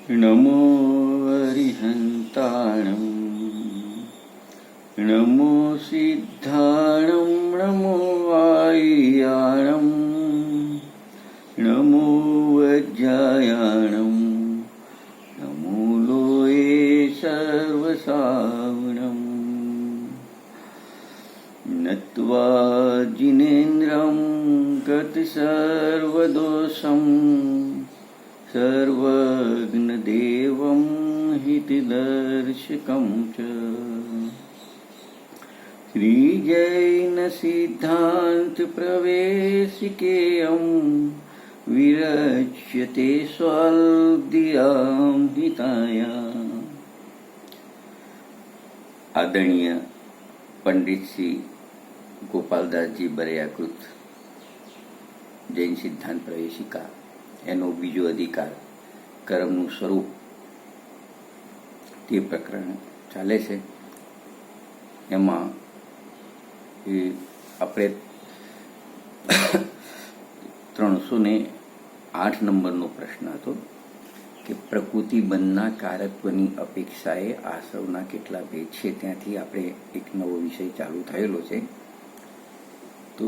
नमो अरिहन्ताणं नमो सिद्धाणं नमो वायुयाणं नमो वज्रायाणं नमो लोये सर्वसावनं नत्वा जिनेन्द्रं गतसर्वदोषं सर्वज्ञदेवं हितदर्शकं च श्रीजैनसिद्धान्तप्रवेशिकेयं विरच्यते स्वाल्दियां हिताया। आदरणीय पंडित श्री गोपालदास जी बरियाकृत जैन सिद्धांत प्रवेशिका एनो बीजो अधिकार कर्मનું સ્વરૂપ તે પ્રકરણ ચાલે છે। એમાં આપણે 308 નંબરનો પ્રશ્ન હતો કે પ્રકૃતિ બંધના કારકત્વની અપેક્ષાએ આશ્રવના કેટલા ભેદ છે। ત્યાંથી આપણે એક નવો વિષય ચાલુ થયેલો છે। તો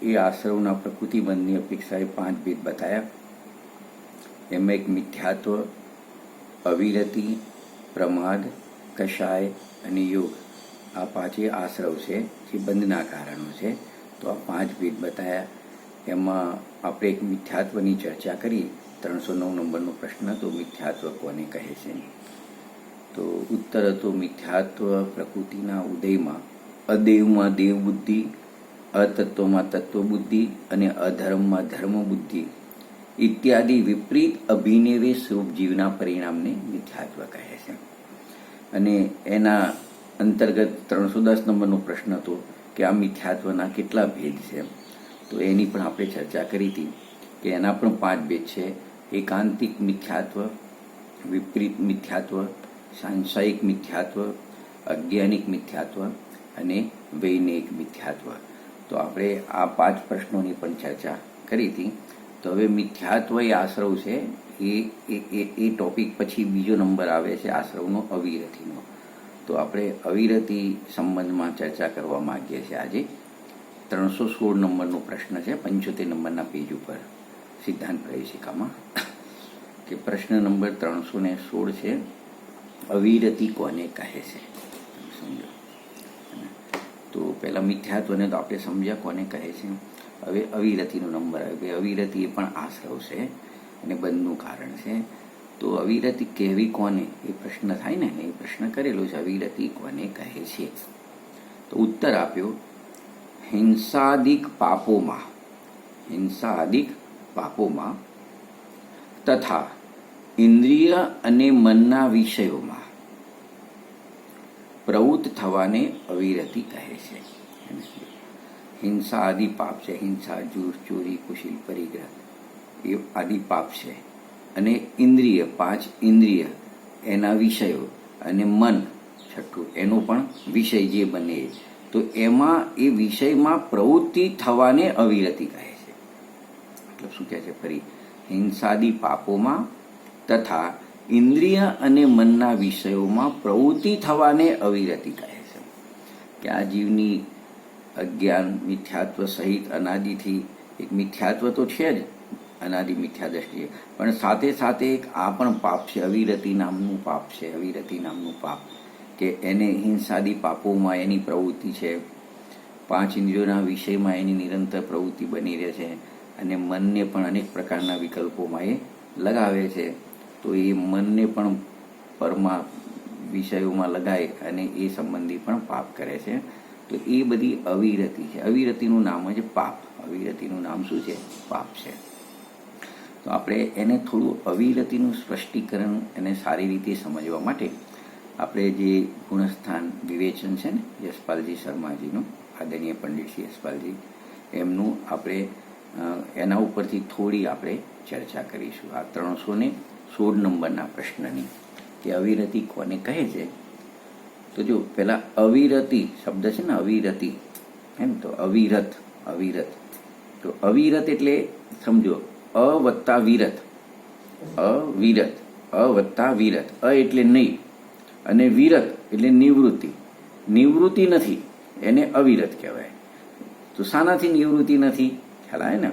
એ આશ્રવના પ્રકૃતિ બંધની અપેક્ષાએ 5 ભેદ બતાવ્યા। એમાં એક મિથ્યાત્વ, અવિરતિ, પ્રમાદ, કષાય અને યોગ, આ 5 આશ્રવ છે જે બંધના કારણો છે। તો આ 5 ભેદ બતાવ્યા। એમાં આપણે એક મિથ્યાત્વની ચર્ચા કરી। 309 નંબરનો પ્રશ્ન હતો, મિથ્યાત્વ કોને કહે છે? તો ઉત્તર હતો, મિથ્યાત્વ પ્રકૃતિના ઉદયમાં અદેવમાં દેવ બુદ્ધિ, અતત્વમાં તત્વ બુદ્ધિ અને અધર્મમાં ધર્મ બુદ્ધિ ઇત્યાદિ વિપરીત અભિનિવેશ રૂપ જીવના પરિણામને મિથ્યાત્વ કહે છે। અને એના અંતર્ગત 310 નંબરનો પ્રશ્ન હતો કે આ મિથ્યાત્વના કેટલા ભેદ છે? તો એની પણ આપણે ચર્ચા કરી હતી કે એના પણ 5 ભેદ છે। એકાંતિક મિથ્યાત્વ, વિપરીત મિથ્યાત્વ, સાંસાયિક મિથ્યાત્વ, અજ્ઞાનિક મિથ્યાત્વ અને વૈનયિક મિથ્યાત્વ। તો આપણે આ 5 પ્રશ્નોની પણ ચર્ચા કરી હતી। તો હવે મિથ્યાત્વ એ આશ્રવ છે, એ ટોપિક પછી બીજો નંબર આવે છે આશ્રવનો અવિરતિનો। તો આપણે અવિરતિ સંબંધમાં ચર્ચા કરવા માંગીએ છીએ આજે। 316 નંબરનો પ્રશ્ન છે, 75 નંબરના પેજ ઉપર સિદ્ધાંત પ્રવેશિકામાં, કે પ્રશ્ન નંબર 316 છે, અવિરતિ કોને કહે છે? સમજો। તો પહેલા મિથ્યાત્વને તો આપણે સમજ્યા કોને કહે છે। હવે અવિરતિનો નંબર આવ્યો કે અવિરતિ એ પણ આશ્રવ છે અને બંધનું કારણ છે। તો અવિરતિ કહેવી કોને, એ પ્રશ્ન થાય ને, એ પ્રશ્ન કરેલો છે, અવિરતિ કોને કહે છે? તો ઉત્તર આપ્યો, હિંસાદિક પાપોમાં તથા ઇન્દ્રિય અને મનના વિષયોમાં પ્રવૃત્ત થવાને અવિરતિ કહે છે। હિંસા આદિ પાપ છે, હિંસા, જૂઠ, ચોરી, કુશીલ, પરિગ્રહ એ આદિ પાપ છે। અને ઇન્દ્રિય, 5 ઇન્દ્રિય, એના વિષયો, અને મન, છઠ્ઠું, એનો પણ વિષય જે બને, તો એમાં એ વિષયમાં પ્રવૃત્તિ થવાને અવિરતિ કહે છે। મતલબ શું કહે છે? ફરી, હિંસાદી પાપોમાં તથા ઇન્દ્રિય અને મનના વિષયોમાં પ્રવૃત્તિ થવાને અવિરતિ કહે છે। કે આ જીવની અજ્ઞાન મિથ્યાત્વ સહિત અનાદિથી એક મિથ્યાત્વ તો છે જ, અનાદિ મિથ્યા દ્રષ્ટિએ, પણ સાથે સાથે એક આ પણ પાપ છે, અવિરતિ નામનું પાપ છે। અવિરતિ નામનું પાપ કે એને હિંસાદી પાપોમાં એની પ્રવૃત્તિ છે, 5 ઇન્દ્રિયોના વિષયમાં એની નિરંતર પ્રવૃત્તિ બની રહે છે, અને મનને પણ અનેક પ્રકારના વિકલ્પોમાં એ લગાવે છે। તો એ મનને પણ પરમા વિષયોમાં લગાય અને એ સંબંધી પણ પાપ કરે છે। તો એ બધી અવિરતિ છે। અવિરતિનું નામ જ પાપ, અવિરતિનું નામ શું છે? પાપ છે। તો આપણે એને થોડું અવિરતિનું સ્પષ્ટીકરણ એને સારી રીતે સમજવા માટે આપણે જે ગુણસ્થાન વિવેચન છે ને, યશપાલજી શર્માજીનું, આદરણીય પંડિત શ્રી યશપાલજી, એમનું આપણે એના ઉપરથી થોડી આપણે ચર્ચા કરીશું। આ 316 નંબરના પ્રશ્નની કે અવિરતિ કોને કહે છે? તો જો પહેલા અવિરતિ શબ્દ છે ને, અવિરતિ એમ, તો અવિરત, તો અવિરત એટલે સમજો અ વત્તા વિરત, અવિરત અ વત્તા વિરત. અ એટલે નહીં અને વિરત એટલે નિવૃત્તિ. નિવૃત્તિ નથી એને અવિરત કહેવાય. તો શાનાથી નિવૃત્તિ નથી? ખ્યાલ આવે ને?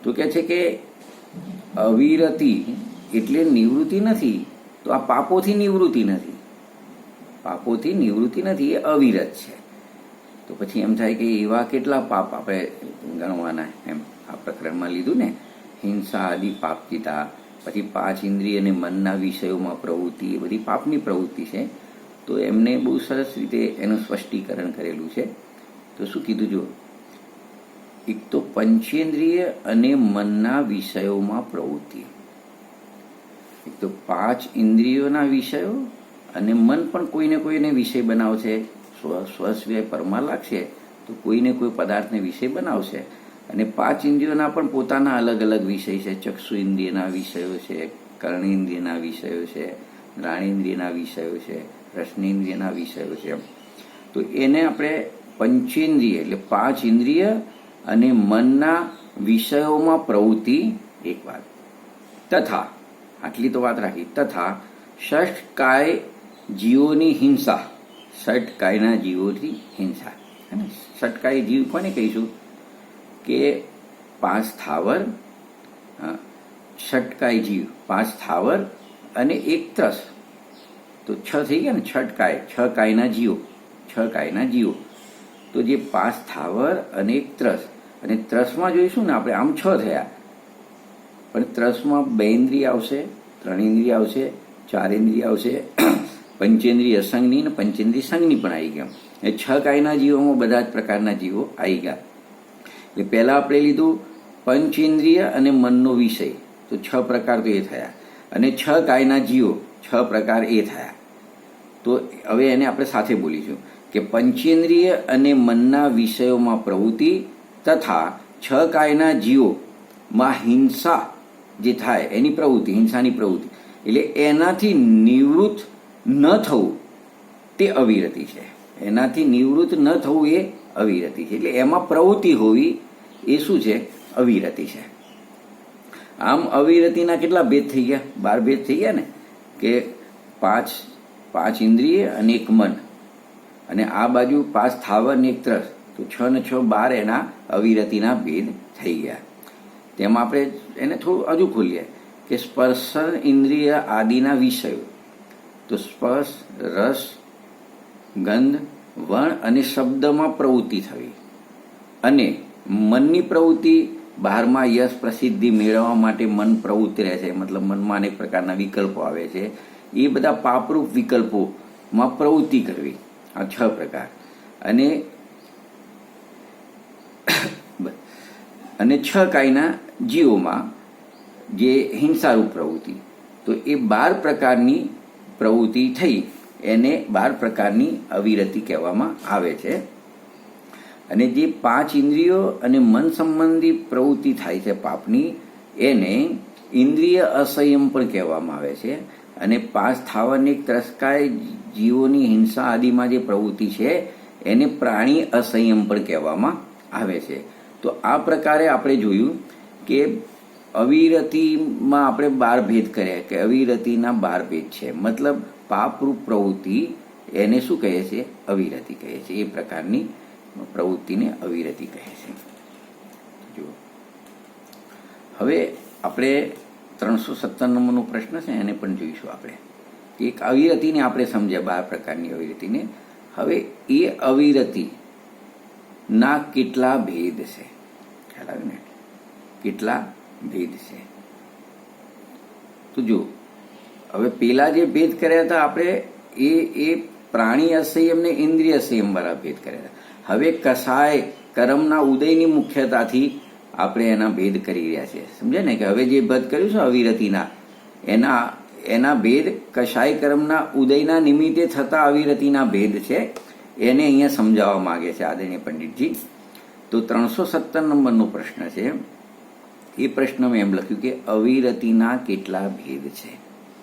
તો કહે છે કે અવિરતિ એટલે નિવૃત્તિ નથી. તો આ પાપોથી નિવૃત્તિ નથી, પાપોથી નિવૃત્તિ નથી, એ અવિરત છે. તો પછી એમ થાય કે એવા કેટલા પાપ આપણે ગણવાના? એમ આ પ્રકરણમાં લીધું ને, હિંસા આદિ પાપ કીધા, પછી 5 ઇન્દ્રિય અને મનના વિષયોમાં પ્રવૃત્તિ, એ બધી પાપની પ્રવૃત્તિ છે. તો એમને બહુ સરસ રીતે એનું સ્પષ્ટીકરણ કરેલું છે. તો શું કીધું જો? એક તો પંચેન્દ્રિય અને મનના વિષયોમાં પ્રવૃત્તિ. એક તો 5 ઇન્દ્રિયોના વિષયો અને મન પણ કોઈને કોઈને વિષય બનાવશે. સ્વસ્વય પરમાં લાગશે તો કોઈને કોઈ પદાર્થને વિષય બનાવશે. અને 5 ઇન્દ્રિયોના પણ પોતાના અલગ અલગ વિષય છે. ચક્ષુ ઇન્દ્રિયના વિષયો છે, કર્ણેન્દ્રિયના વિષયો છે, જ્ઞાનેન્દ્રિયના વિષયો છે, રસનેન્દ્રિયના વિષયો છે. તો એને આપણે પંચેન્દ્રિય એટલે 5 ઇન્દ્રિય અને મનના વિષયોમાં પ્રવૃત્તિ એક વાત. તથા આટલી તો વાત રાખી. તથા ષષ્ઠ કાય જીવોની હિંસા, ષટ કાયના જીવોથી હિંસા. ષટ કાય જીવ કોને કહીશું? કે 5 સ્થાવર, ષટકાય જીવ 5 સ્થાવર અને 1 ત્રસ. તો 6 થઈ ગયા ને? ષટકાય 6 કાયના જીવો, 6 કાયના જીવો. તો જે 5 સ્થાવર અને 1 ત્રસ, અને ત્રસમાં જોઈશું ને આપણે, આમ 6 થયા, પણ ત્રસમાં 2 ઇન્દ્રિય આવશે, 3 ઇન્દ્રિય આવશે, 4 ઇન્દ્રિય આવશે, પંચેન્દ્રિય અસંગની અને પંચેન્દ્રિય સંગની પણ આવી ગયા. એ 6 કાયના જીવોમાં બધા જ પ્રકારના જીવો આવી ગયા. એટલે પહેલા આપણે લીધું પંચેન્દ્રિય અને મનનો વિષય, તો 6 પ્રકાર તો એ થયા. અને 6 કાયના જીવો, 6 પ્રકાર એ થયા. તો હવે એને આપણે સાથે બોલીશું કે પંચેન્દ્રિય અને મનના વિષયોમાં પ્રવૃત્તિ તથા 6 કાયના જીવોમાં હિંસા જે થાય એની પ્રવૃત્તિ, હિંસાની પ્રવૃત્તિ, એટલે એનાથી નિવૃત્ત ન થવું તે અવિરતિ છે. એનાથી નિવૃત્ત ન થવું એ અવિરતિ છે. એટલે એમાં પ્રવૃત્તિ હોવી એ શું છે? અવિરતિ છે. આમ અવિરતિના કેટલા ભેદ થઈ ગયા? 12 ભેદ થઈ ગયા ને, કે 5 ઇન્દ્રિય અને 1 મન, અને આ બાજુ 5 સ્થાવર ને 1 ત્રસ. તો 6 ને 6 12 એના અવિરતિના ભેદ થઈ ગયા. તેમાં આપણે એને થોડું હજુ ખોલીએ કે સ્પર્શ ઇન્દ્રિય આદિના વિષયો. તો સ્પર્શ, રસ, ગંધ, વર્ણ અને શબ્દમાં પ્રવૃત્તિ થવી, અને મનની પ્રવૃત્તિ બહારમાં યશ પ્રસિદ્ધિ મેળવવા માટે મન પ્રવૃત્તિ રહે છે. મતલબ મનમાં અનેક પ્રકારના વિકલ્પો આવે છે, એ બધા પાપરૂપ વિકલ્પોમાં પ્રવૃત્તિ કરવી. આ 6 પ્રકાર. અને 6 કાયના જીવોમાં જે હિંસારૂપ પ્રવૃત્તિ, તો એ 12 પ્રકારની પ્રવૃત્તિ થઈ, એને 12 પ્રકારની અવિરતિ કહેવામાં આવે છે. અને જે 5 ઇન્દ્રિયો અને મન સંબંધી પ્રવૃત્તિ થાય છે પાપની, એને ઇન્દ્રિય અસંયમ પણ કહેવામાં આવે છે. અને 5 સ્થાવરની ત્રસ્કાય જીવોની હિંસા આદિમાં જે પ્રવૃત્તિ છે એને પ્રાણી અસંયમ પણ કહેવામાં આવે છે. તો આ પ્રકારે આપણે જોયું કે અવિરતિમાં આપણે 12 ભેદ કર્યા, કે અવિરતિના 12 ભેદ છે. મતલબ પાપરૂપ પ્રવૃત્તિ એને શું કહે છે? અવિરતિ કહે છે. એ પ્રકારની પ્રવૃત્તિને અવિરતિ કહે છે. જુઓ, હવે આપણે 317 નંબરનો પ્રશ્ન છે એને પણ જોઈશું. આપણે એક અવિરતિને આપણે સમજ્યા, 12 પ્રકારની અવિરતિને. હવે એ અવિરતિના કેટલા ભેદ છે? ખ્યાલ આવે ને? કેટલા ભેદ છે? તો જો, હવે પેલા જે ભેદ કર્યા હતા આપણે, એ પ્રાણી અસંયમ ને ઇન્દ્રિય સંયમ વાળા ભેદ કર્યા હતા. હવે કસાય કર્મના ઉદયની મુખ્યતાથી આપણે એના ભેદ કરી રહ્યા છીએ. સમજે ને? કે હવે જે ભેદ કર્યું છે અવિરતિના, એના ભેદ કસાય કર્મના ઉદયના નિમિત્તે થતા અવિરતિના ભેદ છે. એને અહીંયા સમજાવવા માંગે છે આદરણીય પંડિતજી. તો 317 નંબરનો પ્રશ્ન છે. એ પ્રશ્નમાં એમ લખ્યું કે અવિરતિના કેટલા ભેદ છે?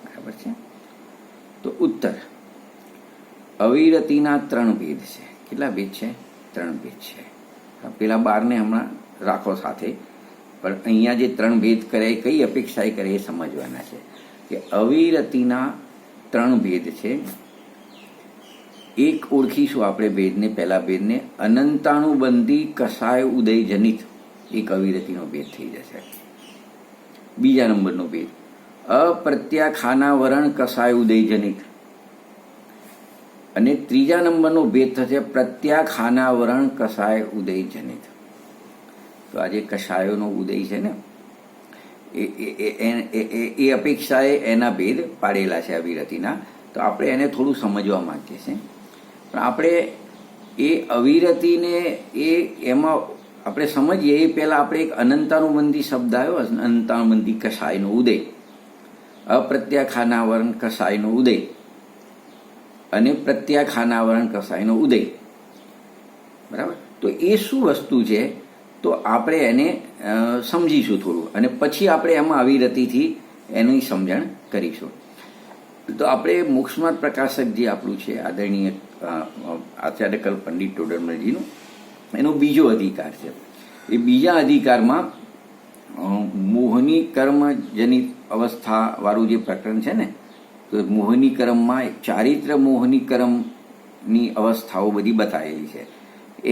બરાબર છે? તો ઉત્તર, અવિરતિના 3 ભેદ છે. કેટલા ભેદ છે? 3 ભેદ છે. પેલા 12ને હમણાં રાખો સાથે, પણ અહીંયા જે 3 ભેદ કરે, કઈ અપેક્ષાએ કરે એ સમજવાના છે. કે અવિરતિના 3 ભેદ છે. એક ઓળખીશું આપણે ભેદને, પહેલા ભેદને, અનંતાનુબંધી કસાય ઉદયજનિત, એક અવિરતિનો ભેદ થઈ જશે. બીજા નંબરનો ભેદ અપ્રત્યાખાનાવરણ કસાય ઉદયજનિત, અને ત્રીજા નંબરનો ભેદ થશે પ્રત્યાખાનાવરણ કસાય ઉદયજનિત. તો આજે કસાયોનો ઉદય છે ને, એ અપેક્ષાએ એના ભેદ પાડેલા છે અવિરતિના. તો આપણે એને થોડું સમજવા માંગીએ છીએ. પણ આપણે એ અવિરતિને એમાં આપણે સમજીએ એ પહેલાં આપણે એક અનંતાનુબંધી શબ્દ આવ્યો, અનંતાનુબંધી કસાયનો ઉદય, અપ્રત્યાખાનાવરણ કસાયનો ઉદય અને પ્રત્યાખાનાવરણ કસાયનો ઉદય. બરાબર? તો એ શું વસ્તુ છે, તો આપણે એને સમજીશું થોડું, અને પછી આપણે એમાં અવિરતિથી એની સમજણ કરીશું. તો આપણે મોક્ષમાર્ગ પ્રકાશક જે આપણું છે આદરણીય આચાર્ય કલ્પ પંડિત ટોડરમલજીનું, એનો બીજો અધિકાર છે. એ બીજા અધિકારમાં મોહની કર્મજનિત અવસ્થાવાળું જે પ્રકરણ છે ને, તો મોહની કર્મમાં ચારિત્ર મોહની કર્મની અવસ્થાઓ બધી બતાવેલી છે.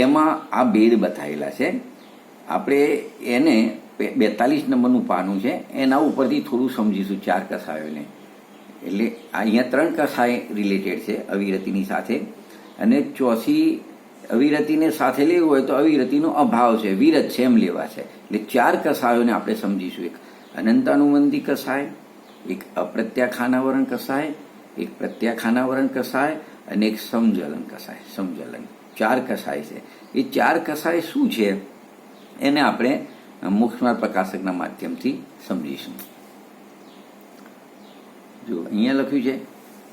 એમાં આ ભેદ બતાવેલા છે. આપણે એને 42 નંબરનું પાનું છે, એના ઉપરથી થોડું સમજીશું 4 કસાયોને. એટલે અહીંયા 3 કસાય રિલેટેડ છે અવિરતિની સાથે, અને ચોથી અવિરતિને સાથે લેવું હોય તો અવિરતિનો અભાવ છે, વિરત છે એમ લેવા છે. એટલે 4 કસાયોને આપણે સમજીશું. એક અનંતાનુબંધી કસાય, એક અપ્રત્યાખાનાવરણ કસાય, એક પ્રત્યાખાનાવરણ કસાય અને એક સમજલન કસાય. સમજલન 4 કસાય છે. એ 4 કસાય શું છે એને આપણે મોક્ષમાર્ગ પ્રકાશકના માધ્યમથી સમજીશું. જો અહીંયા લખ્યું છે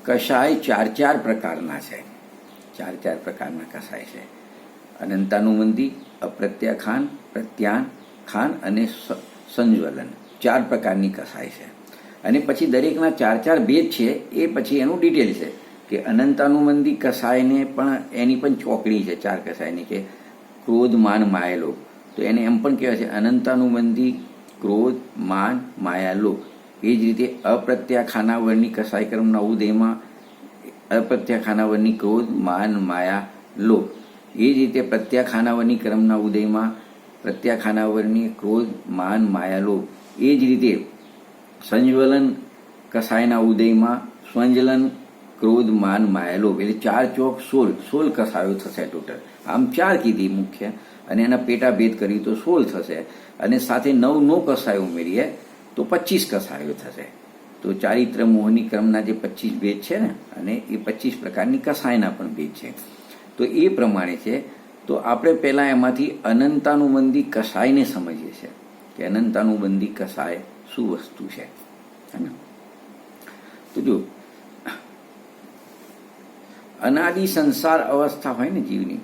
કસાય 4 પ્રકારના છે. 4 પ્રકારના કસાય છે. અનંતાનુબંધી, અપ્રત્યાખાન, પ્રત્યાખાન અને સંજ્વલન, 4 પ્રકારની કસાય છે. અને પછી દરેકના 4 ભેદ છે. એ પછી એનું ડિટેલ છે કે અનંતાનુબંધી કસાયને પણ એની પણ ચોકડી છે 4 કસાયની, કે ક્રોધ, માન, માયા, લોભ. તો એને એમ પણ કહેવાય છે અનંતાનુબંધી ક્રોધ, માન, માયા, લોભ. એ જ રીતે અપ્રત્યાખાનાવરની કસાય કર્મના ઉદયમાં અપ્રત્યાખાનાવરની ક્રોધ, માન, માયા, લોભ. એ જ રીતે પ્રત્યાખાનાવરની કર્મના ઉદયમાં પ્રત્યાખાનાવરની ક્રોધ, માન, માયા, લોભ. એ જ રીતે સંજ્વલન કસાયના ઉદયમાં સ્વંજલન, ક્રોધ, માન, માયા, લોભ. એટલે 4 ચોક 16 કસાયો થશે ટોટલ. આમ 4 કીધી મુખ્ય, અને એના પેટા ભેદ કરી તો 16 થશે, અને સાથે 9 કસાયો ઉમેરીએ તો 25 કસાયો થશે. તો ચારિત્ર મોહની ક્રમના જે 25 ભેદ છે ને, અને એ 25 પ્રકારની કસાયના પણ ભેદ છે. તો એ પ્રમાણે છે. તો આપણે પહેલાં એમાંથી અનંતાનુબંધી કસાયને સમજીએ છીએ કે અનંતાનુબંધી કસાય શું વસ્તુ છે. તો જો અનાદિ સંસાર અવસ્થા હોય ને જીવની,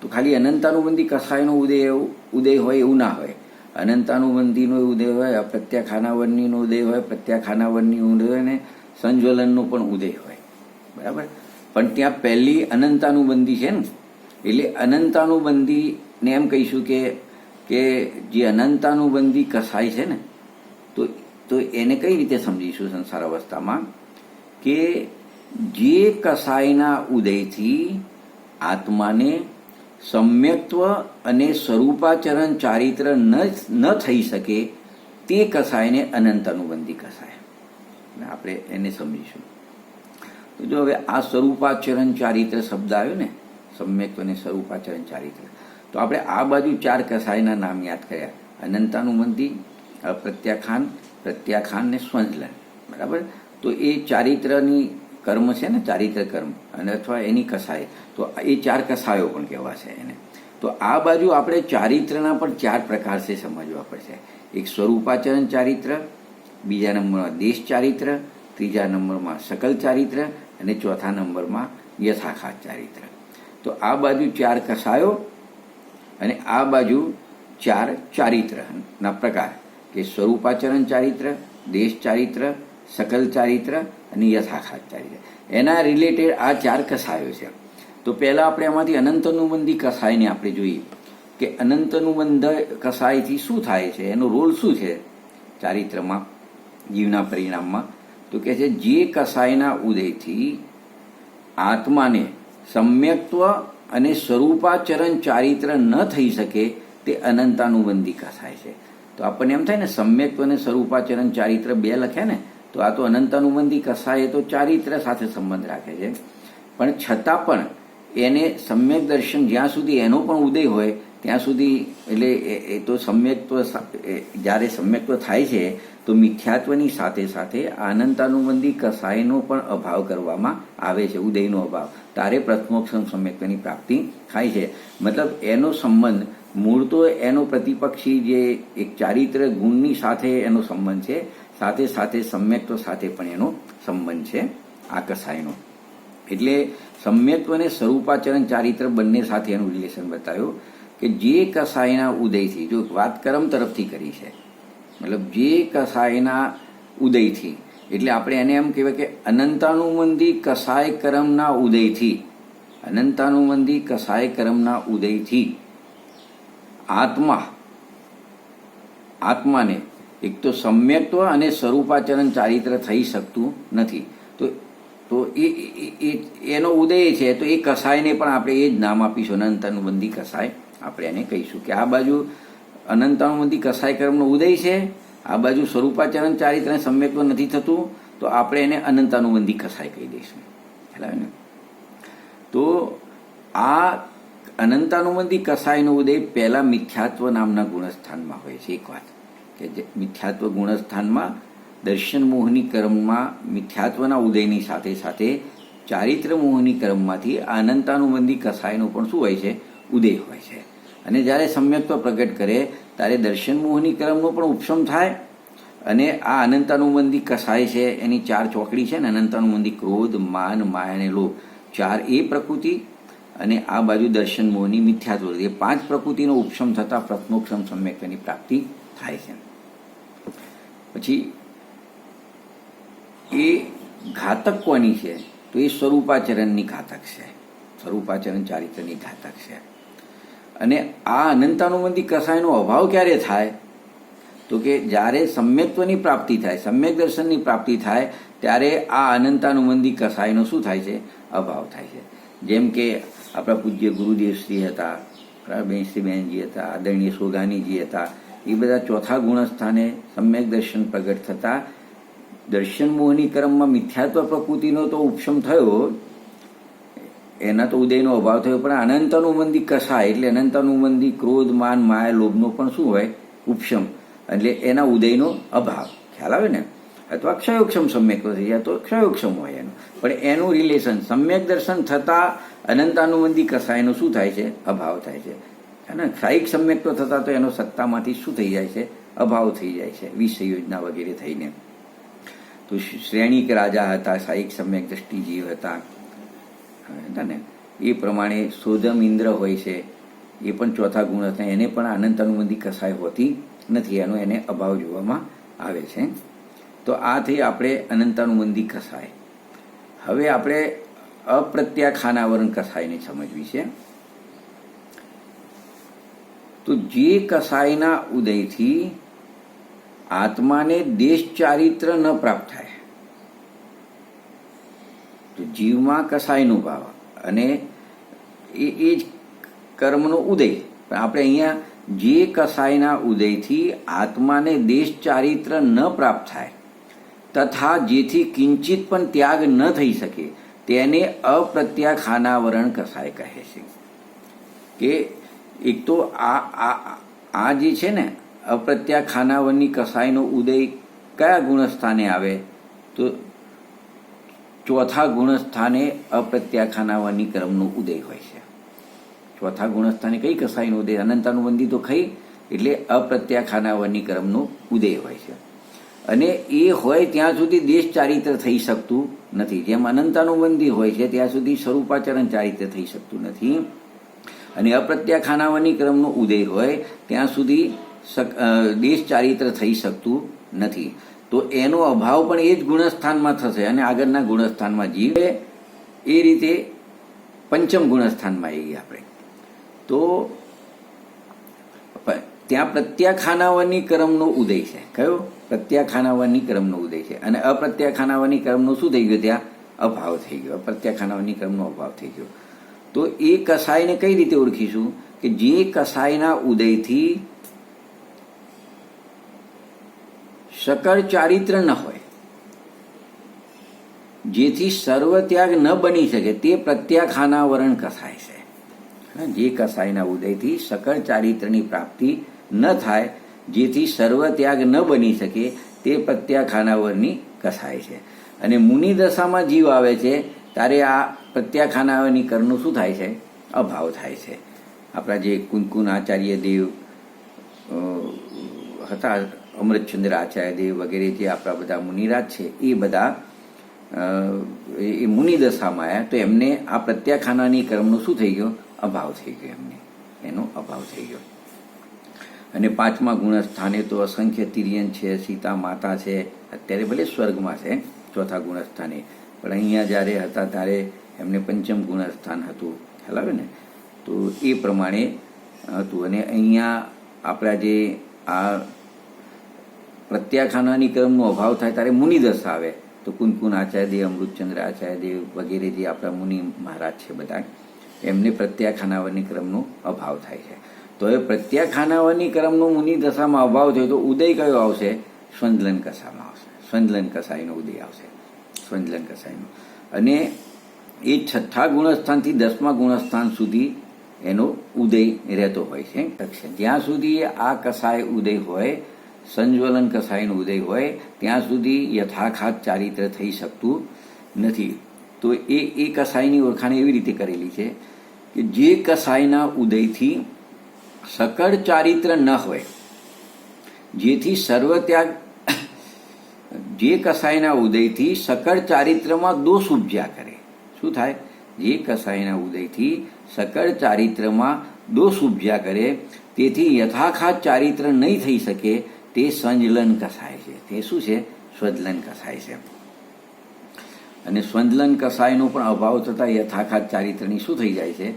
તો ખાલી અનંતાનુબંધી કસાયનો ઉદય હોય એવું ના હોય. અનંતાનુબંધીનો ઉદય હોય, પ્રત્યાખાનાવરણીનો ઉદય હોય, પ્રત્યાખાનાવરની ઉદય હોય, ને સંજ્વલનનો પણ ઉદય હોય. બરાબર? પણ ત્યાં પહેલી અનંતાનુબંધી છે ને, એટલે અનંતાનુબંધીને એમ કહીશું કે જે અનંતાનુબંધી કસાય છે ને, તો એને કઈ રીતે સમજીશું સંસાર અવસ્થામાં, કે જે કસાયના ઉદયથી આત્માને સમ્યક્ત્વ અને સ્વરૂપાચરણ ચારિત્ર ન થઈ શકે તે કસાયને અનંતાનુબંધી કસાય. આપણે એને સમજીશું. તો જો હવે આ સ્વરૂપાચરણ ચારિત્ર શબ્દ આવ્યો ને, સમ્યક્ત્વ અને સ્વરૂપાચરણ ચારિત્ર, તો આપણે આ બાજુ 4 કસાયના નામ યાદ કર્યા: અનંતાનુબંધી, પ્રત્યાખાન ને સ્વંજલન. બરાબર? તો એ ચારિત્રની કર્મ છે ને, ચારિત્ર કર્મ, અને અથવા એની કસાય, તો એ 4 કસાયો પણ કહેવાશે એને. તો આ બાજુ આપણે ચારિત્રના પણ 4 પ્રકાર છે સમજવા પડશે. એક સ્વરૂપાચરણ ચારિત્ર, બીજા નંબરમાં દેશ ચારિત્ર, ત્રીજા નંબરમાં સકલ ચારિત્ર, અને ચોથા નંબરમાં યથાખાત ચારિત્ર. તો આ બાજુ 4 કસાયો અને આ બાજુ 4 ચારિત્રના પ્રકાર, કે સ્વરૂપાચરણ ચારિત્ર, દેશ ચારિત્ર, સકલ ચારિત્ર અને યથાખાત ચારિત્ર. એના રિલેટેડ આ 4 કસાયો છે. તો પહેલાં આપણે એમાંથી અનંતાનુબંધી કસાયને આપણે જોઈએ કે અનંતાનુબંધ કસાયથી શું થાય છે, એનો રોલ શું છે ચારિત્રમાં. જીવના પરિણામમાં. તો કે છે જે કસાયના ઉદયથી આત્માને સમ્યક્ત્વ અને સ્વરૂપાચરણ ચારિત્ર ન થઈ શકે તે અનંતાનુબંધી કસાય છે. તો આપણને એમ થાય ને સમ્યક્ત્વ અને સ્વરૂપાચરણ ચારિત્ર બે લખ્યા ને, તો આ તો અનંતાનુબંધી કસાય તો ચારિત્ર સાથે સંબંધ રાખે છે, પણ છતાં પણ એને સમ્યક દર્શન જ્યાં સુધી એનો પણ ઉદય હોય ત્યાં સુધી, એટલે એ તો સમ્યક્ત્વ, જ્યારે સમ્યક્ત્વ થાય છે તો મિથ્યાત્વની સાથે સાથે અનંતાનુબંધી કસાયનો પણ અભાવ કરવામાં આવે છે, ઉદયનો અભાવ. તારે પ્રથમોક્ષમ સમ્યક્ત્વની પ્રાપ્તિ થાય છે. મતલબ એનો સંબંધ મૂળ તો એનો પ્રતિપક્ષી જે એક ચારિત્ર ગુણની સાથે એનો સંબંધ છે, સાથે સાથે સમ્યક્ત્વ સાથે પણ એનો સંબંધ છે આ કસાયનો. એટલે સમ્યક્ત્વ અને સ્વરૂપાચરણ ચારિત્ર બંને સાથે એનું રિલેશન બતાવ્યું કે જે કસાયના ઉદયથી, જો વાત કર્મ તરફથી કરી છે, મતલબ જે કસાયના ઉદયથી, એટલે આપણે એને એમ કહેવાય કે અનંતાનુબંધી કસાય કર્મના ઉદયથી, અનંતાનુબંધી કસાય કર્મના ઉદયથી આત્માને એક તો સમ્યક્ત્વ અને સ્વરૂપાચરણ ચારિત્ર થઈ શકતું નથી. તો એનો ઉદય છે, તો એ કસાયને પણ આપણે એ જ નામ આપીશું, અનંતાનુબંધી કસાય આપણે એને કહીશું. કે આ બાજુ અનંતાનુબંધી કસાય કર્મનો ઉદય છે, આ બાજુ સ્વરૂપાચરણ ચારિત્ર સમ્યક્ત્વ નથી થતું, તો આપણે એને અનંતાનુબંધી કસાય કહી દઈશું. ખ્યાલ ને? તો આ અનંતાનુબંધી કસાયનો ઉદય પહેલા મિથ્યાત્વ નામના ગુણસ્થાનમાં હોય છે. એક વાત કે જે મિથ્યાત્વ ગુણસ્થાનમાં દર્શન મોહની કર્મમાં મિથ્યાત્વના ઉદયની સાથે સાથે ચારિત્ર મોહની કર્મમાંથી અનંતાનુબંધી કસાયનો પણ શું હોય છે? ઉદય હોય છે. અને જ્યારે સમ્યક્ત્વ પ્રગટ કરે ત્યારે દર્શન મોહની કર્મનો પણ ઉપશમ થાય, અને આ અનંતાનુબંધી કસાય છે એની ચાર ચોકડી છે ને, અનંતાનુબંધી ક્રોધ, માન, માયા અને લોભ, ચાર એ પ્રકૃતિ, અને આ બાજુ દર્શન મોહની મિથ્યાત્વ, એ પાંચ પ્રકૃતિનો ઉપશમ થતાં પ્રથમોક્ષમ સમ્યક્ત્વની પ્રાપ્તિ થાય છે. પછી એ ઘાતક કોની છે? તો એ સ્વરૂપાચરણની ઘાતક છે, સ્વરૂપાચરણ ચારિત્રની ઘાતક છે. અને આ અનંતાનુબંધી કસાયનો અભાવ ક્યારે થાય? તો કે જ્યારે સમ્યક્ત્વની પ્રાપ્તિ થાય, સમ્યક દર્શનની પ્રાપ્તિ થાય, ત્યારે આ અનંતાનુબંધી કસાયનો શું થાય છે? અભાવ થાય છે. જેમ કે આપણા પૂજ્ય ગુરુદેવશ્રી હતા, બેનશ્રીબેનજી હતા, આદરણીય સોગાનીજી હતા, એ બધા ચોથા ગુણસ્થાને સમ્યક દર્શન પ્રગટ થતા દર્શન મોહની કર્મમાં મિથ્યાત્વ પ્રકૃતિનો તો ઉપશમ થયો, એના તો ઉદયનો અભાવ થયો, પણ અનંતાનુબંધી કસાય એટલે અનંતાનુબંધી ક્રોધ, માન, માયા, લોભનો પણ શું હોય? ઉપશમ, એટલે એના ઉદયનો અભાવ. ખ્યાલ આવે ને? અથવા ક્ષયોક્ષમ સમ્યક્ત્વ થઈ જાય તો ક્ષયોક્ષમ હોય એનું, પણ એનું રિલેશન સમ્યક દર્શન થતાં અનંતાનુબંધી કસાયનો શું થાય છે? અભાવ થાય છે. અને ક્ષાયિક સમ્યક્ત્વ થતાં તો એનો સત્તામાંથી શું થઈ જાય છે? અભાવ થઈ જાય છે, વિષય યોજના વગેરે થઈને. તો શ્રેણીક રાજા હતા, ક્ષાયિક સમ્યક દ્રષ્ટિ જીવ હતા ને, એ પ્રમાણે સોધમ ઇન્દ્ર હોય છે, એ પણ ચોથા ગુણ હતા, એને પણ અનંતાનુબંધી કસાય હોતી નથી, એનો એને અભાવ જોવામાં આવે છે. તો આ થઈ આપણે અનંતાનુબંધી કસાય. હવે આપણે અપ્રત્યાખ્યાનાવરણ કસાયને સમજવી છે. તો જે કસાયના ઉદયથી આત્માને દેશ ચારિત્ર ન પ્રાપ્ત થાય, તો જીવમાં કસાયનો ભાવ અને એ જ કર્મનો ઉદય. પણ આપણે અહીંયા જે કસાયના ઉદયથી આત્માને દેશ ચારિત્ર ન પ્રાપ્ત થાય તથા જેથી કિંચિત પણ ત્યાગ ન થઈ શકે તેને અપ્રત્યાખ્યાનાવરણ કસાય કહે છે. કે એક તો આ જે છે ને અપ્રત્યાખ્યાનાવરણની કસાયનો ઉદય કયા ગુણસ્થાને આવે? તો ચોથા ગુણસ્થાને અપ્રત્યાખ્યાનાવરણની કર્મનો ઉદય હોય છે. ચોથા ગુણસ્થાને કઈ કસાયનો ઉદય? અનંતાનુબંધી તો ખરી, એટલે અપ્રત્યાખ્યાનાવરણની કર્મનો ઉદય હોય છે. અને એ હોય ત્યાં સુધી દેશ ચારિત્ર થઈ શકતું નથી. જેમ અનંતાનુબંધી હોય છે ત્યાં સુધી સ્વરૂપાચરણ ચારિત્ર થઈ શકતું નથી, અને અપ્રત્યાખ્યાનાવરણની ક્રમનો ઉદય હોય ત્યાં સુધી દેશ ચારિત્ર થઈ શકતું નથી. તો એનો અભાવ પણ એ જ ગુણસ્થાનમાં થશે, અને આગળના ગુણસ્થાનમાં જીવે એ રીતે પંચમ ગુણસ્થાનમાં આવીએ આપણે. તો ત્યાં પ્રત્યાખાનાવની ક્રમનો ઉદય છે. કયો? પ્રત્યાખાનાવની ક્રમનો ઉદય છે. અને અપ્રત્યાખાનાવની ક્રમનો શું થઈ ગયો? ત્યાં અભાવ થઈ ગયો. અપ્રત્યાખાનાવની ક્રમનો અભાવ થઈ ગયો. તો એ કસાયને કઈ રીતે ઓળખીશું? કે જે કસાયના ઉદયથી સકળ ચારિત્ર ન હોય, જેથી સર્વત્યાગ ન બની શકે, તે પ્રત્યાખાનાવરણ કસાય છે. જે કસાયના ઉદયથી સકળ ચારિત્રની પ્રાપ્તિ ન થાય, જેથી સર્વત્યાગ ન બની શકે, તે પ્રત્યાખાનાવરની કસાય છે. અને મુનિ દશામાં જીવ આવે છે ત્યારે આ પ્રત્યાખાનાવરની કરનું શું થાય છે? અભાવ થાય છે. આપણા જે કુનકુન આચાર્ય દેવ હતા, અમૃતચંદ્ર આચાર્ય દેવ વગેરે જે આપણા બધા મુનિરાજ છે, એ બધા એ મુનિ દશામાં આવ્યા તો એમને આ પ્રત્યાખાનાની કર્મનો શું થઈ ગયો? અભાવ થઈ ગયો. એમને એનો અભાવ થઈ ગયો. અને પાંચમા ગુણસ્થાને તો અસંખ્ય તિર્યન છે, સીતા માતા છે, અત્યારે ભલે સ્વર્ગમાં છે ચોથા ગુણસ્થાને, પણ અહીંયા જ્યારે હતા ત્યારે એમને પંચમ ગુણસ્થાન હતું. ખ્યાલ આવે ને? તો એ પ્રમાણે હતું. અને અહીંયા આપણા જે આ પ્રત્યાખાનાની ક્રમનો અભાવ થાય ત્યારે મુનિ દશા આવે તો કુનકુન આચાર્ય દેવ, અમૃતચંદ્ર આચાર્ય દેવ વગેરે જે આપણા મુનિ મહારાજ છે બધા, એમને પ્રત્યાખાનાવરની ક્રમનો અભાવ થાય છે. તો એ પ્રત્યાખાનાવરની ક્રમનો મુનિ દશામાં અભાવ થયો તો ઉદય કયો આવશે? સ્વંદલન કસામાં આવશે. સ્વંદલન કસાયનો ઉદય આવશે. સ્વંદલન કસાયનો. અને એ છઠ્ઠા ગુણસ્થાનથી 10મા ગુણસ્થાન સુધી એનો ઉદય રહેતો હોય છે. જ્યાં સુધી આ કસાય ઉદય હોય, સંજ્વલન કસાયનો ઉદય હોય, ત્યાં સુધી યથાખાત ચારિત્ર થઈ શકતું નથી. તો એ કસાયની ઓળખાણ એવી રીતે કરેલી છે કે જે કસાયના ઉદયથી સકળ ચારિત્ર ન હોય, જેથી સર્વત્યાગ, જે કસાયના ઉદયથી સકળ ચારિત્રમાં દોષ ઉપજ્યા કરે. શું થાય? જે કસાયના ઉદયથી સકળ ચારિત્રમાં દોષ ઉપજ્યા કરે, તેથી યથાખાત ચારિત્ર નહીં થઈ શકે, તે સંજલન કસાય છે. તે શું છે? સ્વંદલન કસાય છે. અને સ્વંદલન કસાયનો પણ અભાવ થતાં યથાખાત ચારિત્રની શું થઈ જાય છે?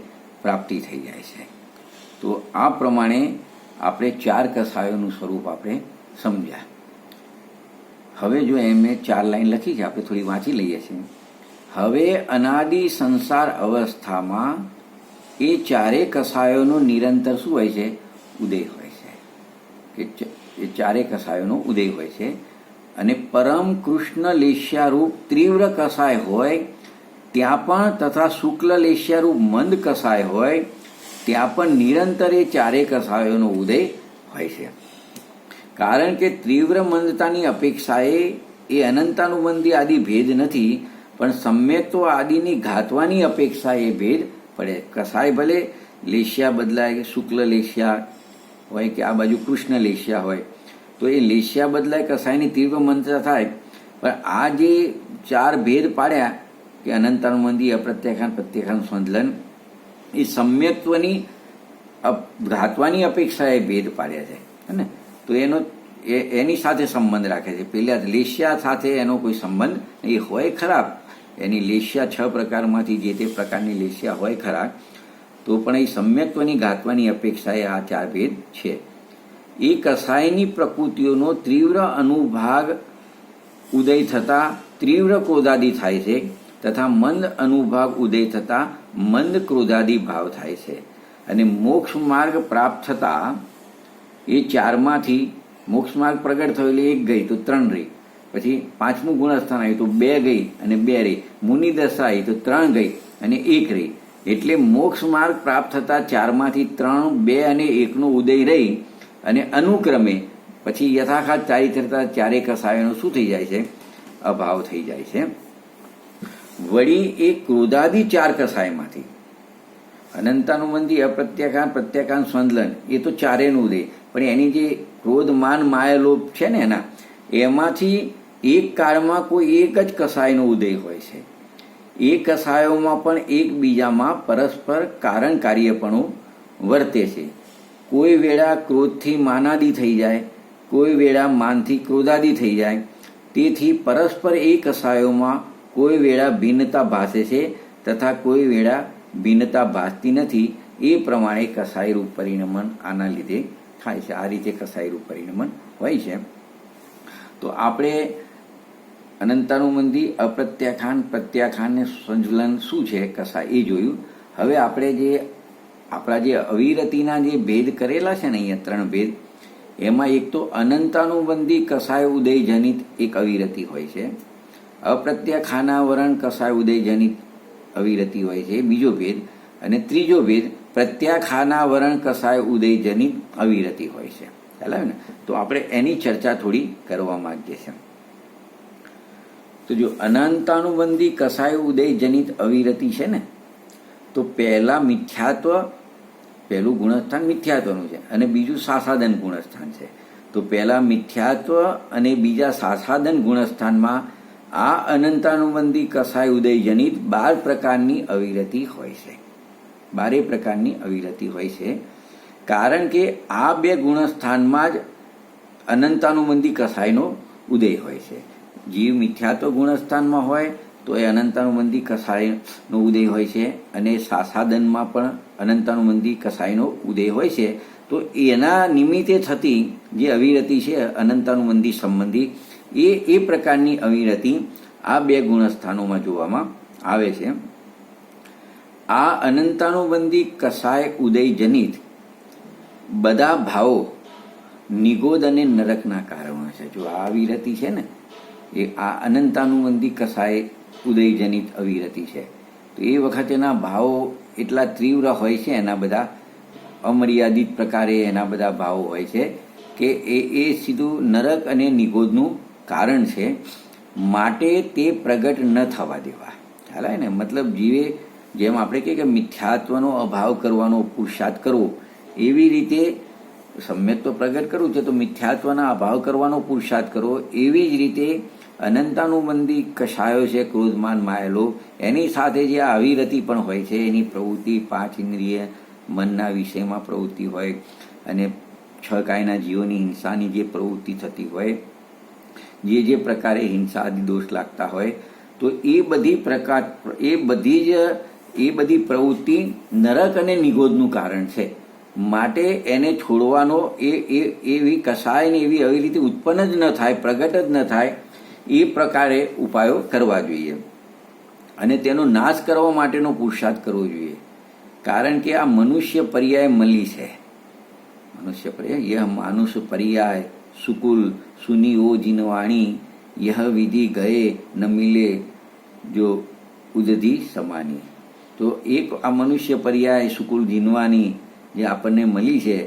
પ્રાપ્તિ થઈ જાય છે. તો આ પ્રમાણે આપણે 4 કસાયોનું સ્વરૂપ આપણે સમજ્યા. હવે જો એમને 4 લાઈન લખી છે, આપણે થોડી વાંચી લઈએ છીએ. હવે અનાદિ સંસાર અવસ્થામાં એ 4 કસાયોનો નિરંતર શું હોય છે? ઉદય હોય છે. કે એ 4 કસાયોનો ઉદય હોય છે. અને પરમ કૃષ્ણ લેશ્યારૂપ તીવ્ર કસાય હોય ત્યાં પણ, તથા શુક્લ લેશ્યારૂપ મંદ કસાય હોય ત્યાં પણ નિરંતર એ 4 કસાયોનો ઉદય હોય છે. કારણ કે તીવ્ર મંદતાની અપેક્ષાએ એ અનંતાનુબંધી આદિ ભેદ નથી, પણ સમ્યક્ત્વ આદિની ઘાતવાની અપેક્ષા એ ભેદ પડે. કસાય ભલે લેશ્યા બદલાય, શુક્લ લેશ્યા હોય કે આ બાજુ કૃષ્ણ લેશ્યા હોય, તો એ લેશ્યા બદલાય, કસાયની તીવ્ર મંદતા થાય, પણ આ જે 4 ભેદ પાડ્યા કે અનંતાનુબંધી, અપ્રત્યાખાન, પ્રત્યાખાન, સ્વંદલન, એ સમ્યક્ત્વની ઘાતવાની અપેક્ષાએ ભેદ પાડ્યા છે. ને તો એની સાથે સંબંધ રાખે છે. પેલા લેશ્યા સાથે એનો કોઈ સંબંધ એ હોય ખરા, એની લેશ્યા 6 પ્રકારમાંથી જે તે પ્રકારની લેશ્યા હોય ખરા, તો પણ એ સમ્યક્ત્વની ઘાતવાની અપેક્ષાએ આ 4 ભેદ છે. એ કસાયની પ્રકૃતિઓનો તીવ્ર અનુભાગ ઉદય થતા તીવ્ર ક્રોધાદિ થાય છે, તથા મંદ અનુભાગ ઉદય થતા મંદ ક્રોધાદિ ભાવ થાય છે. અને મોક્ષ માર્ગ પ્રાપ્ત થતા એ 4માંથી મોક્ષ માર્ગ પ્રગટ થયો એટલે 1 ગઈ તો 3 રહી, પછી 5મું ગુણસ્થાન આવ્યું તો 2 ગઈ અને 2 રહી, મુનિ દશા આવી તો 3 ગઈ અને 1 રહી. એટલે મોક્ષ માર્ગ પ્રાપ્ત થતા 4માંથી 3, 2 અને 1નો ઉદય રહી અને અનુક્રમે પછી યથાખાત ચારિત્રતા 4 કસાયોનો શું થઈ જાય છે? અભાવ થઈ જાય છે. વળી એ ક્રોધાદિ 4 કસાયમાંથી અનંતાનુબંધી, અપ્રત્યાખાન, પ્રત્યાખાન, સ્વંદલન એ તો 4નું ઉદય, પણ એની જે ક્રોધ, માન, માયા, લોભ છે ને એમાંથી એક કાળમાં કોઈ એક જ કસાયનો ઉદય હોય છે. એ કસાયોમાં પણ એકબીજામાં પરસ્પર કારણ કાર્યપણું વર્તે છે. કોઈ વેળા ક્રોધથી માનાદિ થઈ જાય, કોઈ વેળા માનથી ક્રોધાદિ થઈ જાય. તેથી પરસ્પર એ કસાયોમાં કોઈ વેળા ભિન્નતા ભાસે છે તથા કોઈ વેળા ભિન્નતા ભાસતી નથી. એ પ્રમાણે કસાયરૂપ પરિણમન આના લીધે થાય છે. આ રીતે કસાયનું પરિણમન હોય છે. તો આપણે અનંતાનુબંધી, અપ્રત્યાખ્યાન, પ્રત્યાખ્યાન ને સંજ્વલન શું છે કસાય એ જોયું. હવે આપણે જે આપણા જે અવિરતિના જે ભેદ કરેલા છે ને અહીંયા 3 ભેદ, એમાં એક તો અનંતાનુબંધી કસાય ઉદયજનિત એક અવિરતિ હોય છે, અપ્રત્યાખ્યાનાવરણ કસાય ઉદયજનિત અવિરતિ હોય છે બીજો ભેદ, અને ત્રીજો ભેદ પ્રત્યાખ્યાનાવરણ કસાય ઉદયજનિત અવિરતિ હોય છે. ખ્યાલ આવે ને? તો આપણે એની ચર્ચા થોડી કરવા માંગીએ છીએ. તો જો અનંતાનુબંધી કસાય ઉદયજનિત અવિરતિ છે ને, તો પહેલું ગુણસ્થાન મિથ્યાત્વનું છે અને બીજું સાસાદન ગુણસ્થાન છે. તો પહેલા મિથ્યાત્વ અને બીજા સાસાદન ગુણસ્થાનમાં આ અનંતાનુબંધી કસાય ઉદયજનિત 12 પ્રકારની અવિરતિ હોય છે. 12 પ્રકારની અવિરતિ હોય છે, કારણ કે આ 2 ગુણસ્થાનમાં જ અનંતાનુબંધી કસાયનો ઉદય હોય છે. જીવ મિથ્યાત્વ ગુણસ્થાનમાં હોય તો એ અનંતાનુબંધી કસાયનો ઉદય હોય છે, અને સાસાદનમાં પણ અનંતાનુબંધી કસાયનો ઉદય હોય છે. તો એના નિમિત્તે થતી જે અવિરતિ છે અનંતાનુબંધી સંબંધી, એ પ્રકારની અવિરતિ આ 2 ગુણસ્થાનોમાં જોવામાં આવે છે. આ અનંતાનુબંધી કસાય ઉદયજનિત બધા ભાવો નિગોદ અને નરકના કારણો છે. જો આ અવિરતિ છે ને, એ આ અનંતાનુબંધી કસાય ઉદયજનિત અવિરતિ છે, તો એ વખતેના ભાવો એટલા તીવ્ર હોય છે, એના બધા અમર્યાદિત પ્રકારે એના બધા ભાવો હોય છે કે એ સીધું નરક અને નિગોદનું કારણ છે. માટે તે પ્રગટ ન થવા દેવા. ખ્યાલ આવે ને? મતલબ જીવે જેમ આપણે કહીએ કે મિથ્યાત્વનો અભાવ કરવાનો પુરુષાર્થ કરવો, એવી રીતે સમ્યક તો પ્રગટ કરવું છે તો મિથ્યાત્વના અભાવ કરવાનો પુરુષાર્થ કરવો, એવી જ રીતે અનંતાનુબંધી કસાયો છે ક્રોધમાન માયેલો, એની સાથે જે આ અવિરતિ પણ હોય છે, એની પ્રવૃત્તિ 5 ઇન્દ્રિય મનના વિષયમાં પ્રવૃત્તિ હોય, અને 6 કાયના જીવોની હિંસાની જે પ્રવૃત્તિ થતી હોય, જે પ્રકારે હિંસા આદિ દોષ લાગતા હોય, તો એ બધી પ્રવૃત્તિ નરક અને નિગોદનું કારણ છે. માટે એને છોડવાનો એવી કસાય ને એવી અવિરતિ ઉત્પન્ન જ ન થાય, પ્રગટ જ ન થાય, એ પ્રકારે ઉપાયો કરવા જોઈએ અને તેનો નાશ કરવા માટેનો પુરુષાર્થ કરવો જોઈએ. કારણ કે આ મનુષ્ય પર્યાય મળી છે. મનુષ્ય પર્યાય યહ માનુષ પર્યાય સુકુલ સુનીઓ જીનવાણી યહ વિધિ ગયે ન મિલે જો ઉદધી સમાની. તો એક આ મનુષ્ય પર્યાય સુકુલ જીનવાની જે આપણને મળી છે,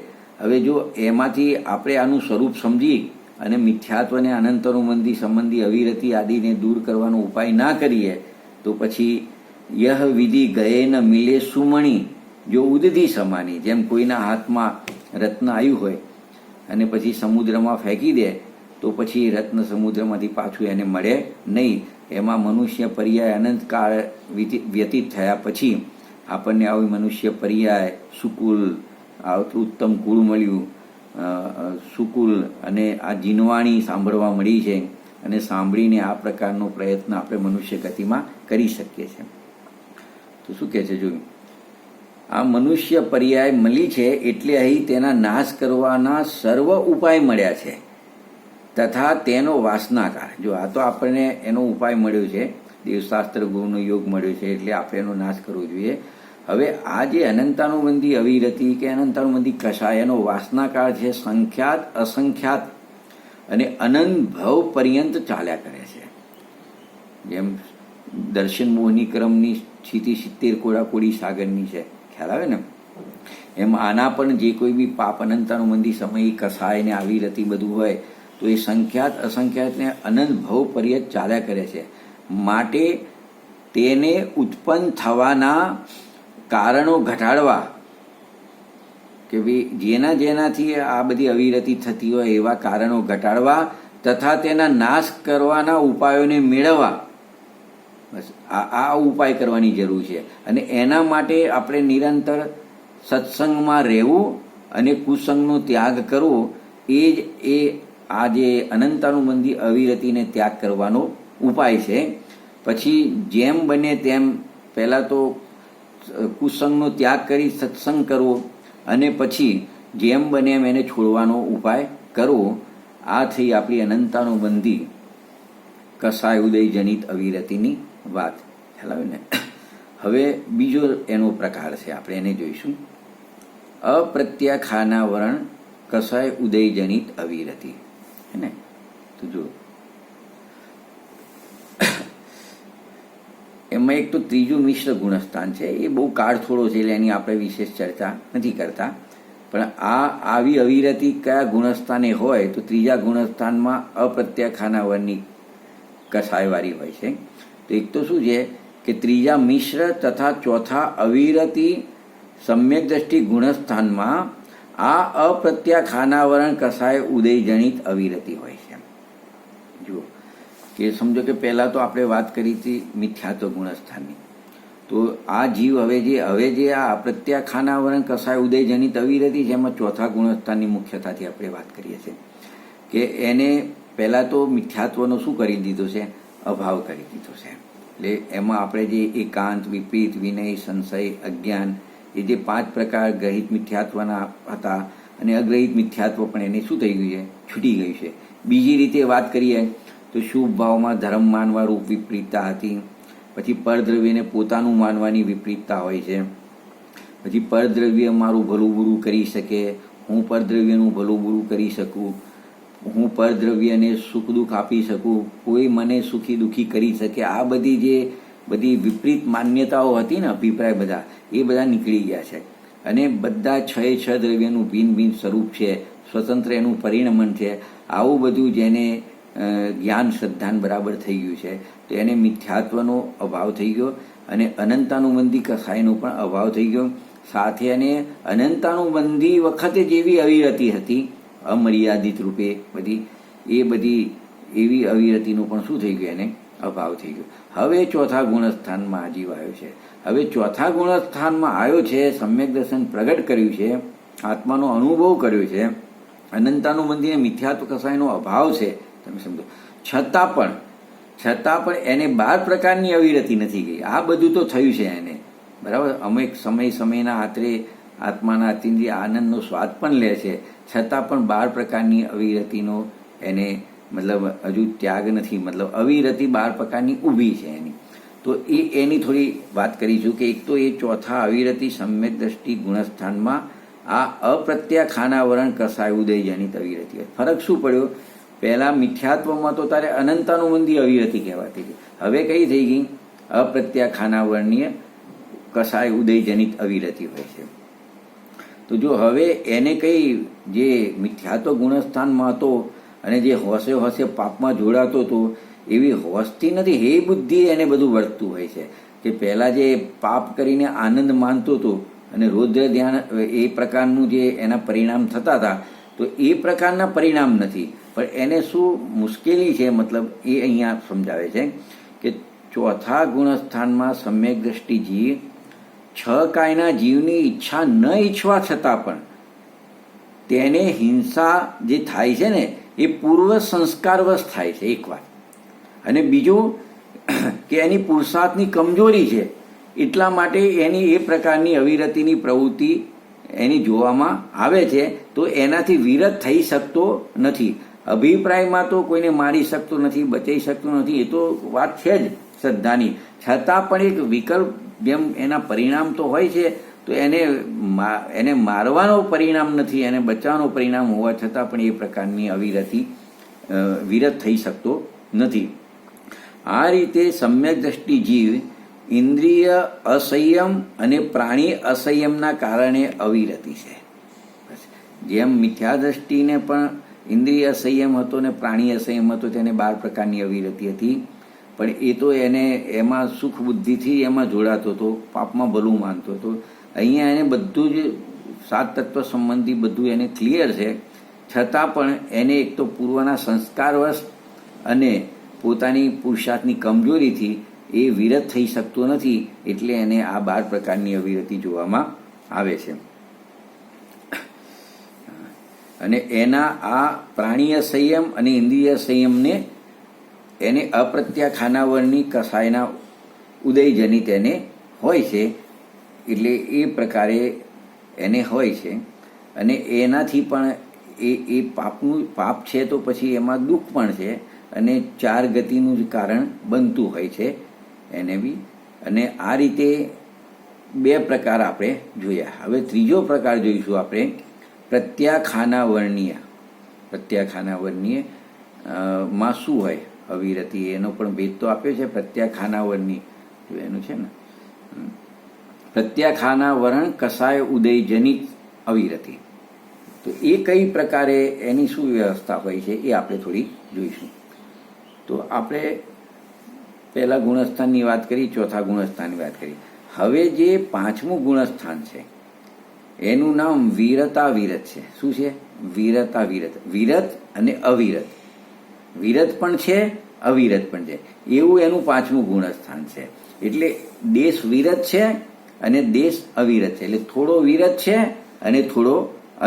હવે જો એમાંથી આપણે આનું સ્વરૂપ સમજી અને મિથ્યાત્વને અનંતાનુબંધી સંબંધી અવિરતિ આદિને દૂર કરવાનો ઉપાય ના કરીએ, તો પછી યહ વિધિ ગયે ન મિલે સુમણી જો ઉદધી સમાની. જેમ કોઈના હાથમાં રત્ન આવ્યું હોય અને પછી સમુદ્રમાં ફેંકી દે, તો પછી રત્ન સમુદ્રમાંથી પાછું એને મળે નહીં. એમાં મનુષ્ય પર્યાય અનંતકાળ વ્યતીત થયા પછી આપણને આવી મનુષ્ય પર્યાય સુકુલ ઉત્તમ કુળ મળ્યું, સુકુલ અને આ જીનવાણી સાંભળવા મળી છે, અને સાંભળીને આ પ્રકારનો પ્રયત્ન આપણે મનુષ્ય ગતિમાં કરી શકીએ છીએ. તો શું કહે છે? જોયું, આ મનુષ્ય પર્યાય મળી છે એટલે અહીં તેના નાશ કરવાના સર્વ ઉપાય મળ્યા છે, તથા તેનો વાસનાકાર. જો આ તો આપણને એનો ઉપાય મળ્યો છે, દેવશાસ્ત્ર ગુરુનો યોગ મળ્યો છે, એટલે આપણે એનો નાશ કરવો જોઈએ. હવે આ જે અનંતાનુબંધી અવિરતિ કે અનંતાનુબંધી કસાય, એનો વાસનાકાળ છે સંખ્યાત અસંખ્યાત અને અનંત ભવ પર્યંત ચાલ્યા કરે છે. જેમ દર્શન મોહની ક્રમની સ્થિતિ 70 કોડાકોડી સાગરની છે. ખ્યાલ આવે ને? એમ આના પણ જે કોઈ બી પાપ અનંતાનુબંધી સમય કસાય ને અવિરતિ બધું હોય, તો એ સંખ્યાત અસંખ્યાત ને અનંત ભવ પર્યંત ચાલ્યા કરે છે. માટે તેને ઉત્પન્ન થવાના કારણો ઘટાડવા, કે ભાઈ જેનાથી આ બધી અવિરતિ થતી હોય એવા કારણો ઘટાડવા તથા તેના નાશ કરવાના ઉપાયોને મેળવવા, બસ આ ઉપાય કરવાની જરૂર છે. અને એના માટે આપણે નિરંતર સત્સંગમાં રહેવું અને કુસંગનો ત્યાગ કરવો, એ જ આ જે અનંતાનુબંધી અવિરતિને ત્યાગ કરવાનો ઉપાય છે. પછી જેમ બને તેમ પહેલાં તો કુસંગનો ત્યાગ કરી સત્સંગ કરવો, અને પછી જેમ બને એમ એને છોડવાનો ઉપાય કરવો. આ થઈ આપણી અનંતાનુબંધી કસાય ઉદયજનિત અવિરતિની વાત. ખ્યાલ આવે ને? હવે બીજો એનો પ્રકાર છે, આપણે એને જોઈશું. અપ્રત્યાખાનાવરણ કસાય ઉદયજનિત અવિરતિ. હે ને? તો જો એમાં એક તો ત્રીજું મિશ્ર ગુણસ્થાન છે. એ બહુ કાળ થોડો છે એટલે એની આપણે વિશેષ ચર્ચા નથી કરતા. પણ આવી અવિરતિ કયા ગુણસ્થાને હોય તો ત્રીજા ગુણસ્થાનમાં અપ્રત્યાખાનાવરની કસાયવાળી હોય છે. તો એક તો શું છે કે ત્રીજા મિશ્ર તથા ચોથા અવિરતિ સમ્યક દ્રષ્ટિ ગુણસ્થાનમાં આ અપ્રત્યાખાનાવરણ કસાય ઉદયજનિત અવિરતિ હોય છે. જુઓ કે સમજો કે પહેલાં તો આપણે વાત કરી હતી મિથ્યાત્વ ગુણસ્થાનની. તો આ જીવ હવે જે આ અપ્રત્યાખાનાવરણ કસાય ઉદયજનિત અવિરતિ છે એમાં ચોથા ગુણસ્થાનની મુખ્યતાથી આપણે વાત કરીએ છીએ કે એને પહેલાં તો મિથ્યાત્વનો શું કરી દીધો છે? અભાવ કરી દીધો છે. એટલે એમાં આપણે જે એકાંત, વિપરીત, વિનય, સંશય, અજ્ઞાન એ જે 5 પ્રકાર ગ્રહિત મિથ્યાત્વના હતા અને અગ્રહિત મિથ્યાત્વ પણ એને શું થઈ ગયું છે? છૂટી ગયું છે. બીજી રીતે વાત કરીએ તો શુભ ભાવમાં ધર્મ માનવા રૂપ વિપરીતતા હતી. પછી પરદ્રવ્યને પોતાનું માનવાની વિપરીતતા હોય છે. પછી પરદ્રવ્ય મારું ભલું બુરું કરી શકે, હું પરદ્રવ્યનું ભલું બુરું કરી શકું, હું પરદ્રવ્યને સુખ દુઃખ આપી શકું, કોઈ મને સુખી દુઃખી કરી શકે. આ બધી વિપરીત માન્યતાઓ હતી ને, અભિપ્રાય બધા એ બધા નીકળી ગયા છે. અને બધા 6 દ્રવ્યનું ભિન્ન ભિન્ન સ્વરૂપ છે, સ્વતંત્ર એનું પરિણમન છે. આવું બધું જેને જ્ઞાન શ્રદ્ધાન બરાબર થઈ ગયું છે તો એને મિથ્યાત્વનો અભાવ થઈ ગયો અને અનંતાનુબંધી કસાયનો પણ અભાવ થઈ ગયો. સાથે એને અનંતાનુબંધી વખતે જેવી અવિરતિ હતી અમર્યાદિત રૂપે બધી એવી અવિરતિનું પણ શું થઈ ગયું? એને અભાવ થઈ ગયો. હવે ચોથા ગુણસ્થાનમાં આ જીવ આવ્યો છે. હવે ચોથા ગુણસ્થાનમાં આવ્યો છે, સમ્યક દર્શન પ્રગટ કર્યું છે, આત્માનો અનુભવ કર્યો છે, અનંતાનુબંધી મિથ્યાત્વ કસાયનો અભાવ છે. તમે સમજો છતાં પણ એને 12 પ્રકારની અવિરતિ નથી ગઈ. આ બધું તો થયું છે એને, બરાબર. અમુક સમયના આત્રે આત્માના અતિન્દ્રિય આનંદનો સ્વાદ પણ લે છે, છતાં પણ 12 પ્રકારની અવિરતિનો એને મતલબ હજુ ત્યાગ નથી. મતલબ અવિરતિ 12 પ્રકારની ઊભી છે એની. તો એની થોડી વાત કરીશું કે એક તો એ ચોથા અવિરતિ સમ્યક દ્રષ્ટિ ગુણસ્થાનમાં આ અપ્રત્યાખાનાવરણ કસાય ઉદયજનિત અવિરતિ. ફરક શું પડ્યો? પહેલા મિથ્યાત્વમાં તો તારે અનંતાનુબંધી અવિરતિ કહેવાતી હતી. હવે કઈ થઈ ગઈ? અપ્રત્યાખાનાવરણીય કસાય ઉદયજનિત અવિરતિ હોય છે. તો જો હવે એને કઈ જે મિથ્યાત્વ ગુણસ્થાનમાં હતો અને જે હોશે પાપમાં જોડાતો હતો એવી હોશથી નથી, હે બુદ્ધિ એને બધું વર્તતું હોય છે. કે પહેલાં જે પાપ કરીને આનંદ માનતો હતો અને રૌદ્ર ધ્યાન એ પ્રકારનું જે એના પરિણામ થતા હતા તો એ પ્રકારના પરિણામ નથી. પણ એને શું મુશ્કેલી છે મતલબ એ અહીંયા સમજાવે છે કે ચોથા ગુણસ્થાનમાં સમ્યક દ્રષ્ટિ જીવ 6 કાયના જીવની ઈચ્છા ન ઈચ્છવા છતાં પણ તેને હિંસા જે થાય છે ને એ પૂર્વ સંસ્કારવશ થાય છે એક વાત. અને બીજું કે એની પુરુષાર્થની કમજોરી છે એટલા માટે એની એ પ્રકારની અવિરતિની પ્રવૃત્તિ એની જોવામાં આવે છે. તો એનાથી વિરત થઈ શકતો નથી. અભિપ્રાયમાં તો કોઈને મારી શકતો નથી, બચાવી શકતો નથી, એ તો વાત છે જ શ્રદ્ધાની. છતાં પણ એક વિકલ્પ જેમ એના પરિણામ તો હોય છે તો એને મારવાનો પરિણામ નથી, એને બચાવવાનો પરિણામ હોવા છતાં પણ એ પ્રકારની અવિરતિ વિરત થઈ શકતો નથી. આ રીતે સમ્યક દ્રષ્ટિ જીવ ઇન્દ્રિય અસંયમ અને પ્રાણી અસંયમના કારણે અવિરતિ છે. જેમ મિથ્યા દ્રષ્ટિને પણ ઇન્દ્રિય અસંયમ હતો ને પ્રાણી અસંયમ હતો, તેને 12 પ્રકારની અવિરતિ હતી. પણ એ તો એમાં સુખ બુદ્ધિથી એમાં જોડાતો હતો, પાપમાં ભલું માનતો હતો. અહીંયા એને બધું જ 7 તત્વ સંબંધી બધું એને ક્લિયર છે, છતાં પણ એને એક તો પૂર્વના સંસ્કારવશ અને પોતાની પુરુષાર્થની કમજોરીથી એ વિરત થઈ શકતો નથી. એટલે એને આ 12 પ્રકારની અવિરતિ જોવામાં આવે છે. અને એના આ પ્રાણીય સંયમ અને ઇન્દ્રિય સંયમને એને અપ્રત્યાખાનાવરની કસાયના ઉદયજનિત એને હોય છે. એટલે એ પ્રકારે એને હોય છે. અને એનાથી પણ એ પાપ છે તો પછી એમાં દુઃખ પણ છે, અને 4 ગતિનું જ કારણ બનતું હોય છે એને બી. અને આ રીતે 2 પ્રકાર આપણે જોયા. હવે ત્રીજો પ્રકાર જોઈશું આપણે, પ્રત્યાખાનાવર્ણીય. પ્રત્યાખાનાવર્ણીય માં શું હોય અવિરતિ, એનો પણ ભેદ તો આપ્યો છે. પ્રત્યાખાનાવર્ણી એનું છે ને, પ્રત્યાખાનાવરણ કસાય ઉદયજનિત અવિરતિ. તો એ કઈ પ્રકારે એની શું વ્યવસ્થા હોય છે એ આપણે થોડી જોઈશું. તો આપણે પહેલા ગુણસ્થાનની વાત કરી, ચોથા ગુણસ્થાનની વાત કરી. હવે જે 5મું ગુણસ્થાન છે એનું નામ વિરતાવિરત છે. શું છે? વિરતાવિરત. વિરત અને અવિરત. વિરત પણ છે, અવિરત પણ છે, એવું એનું 5મું ગુણસ્થાન છે. એટલે દેશ વિરત છે અને દેશ અવિરત છે. એટલે થોડો વિરત છે અને થોડો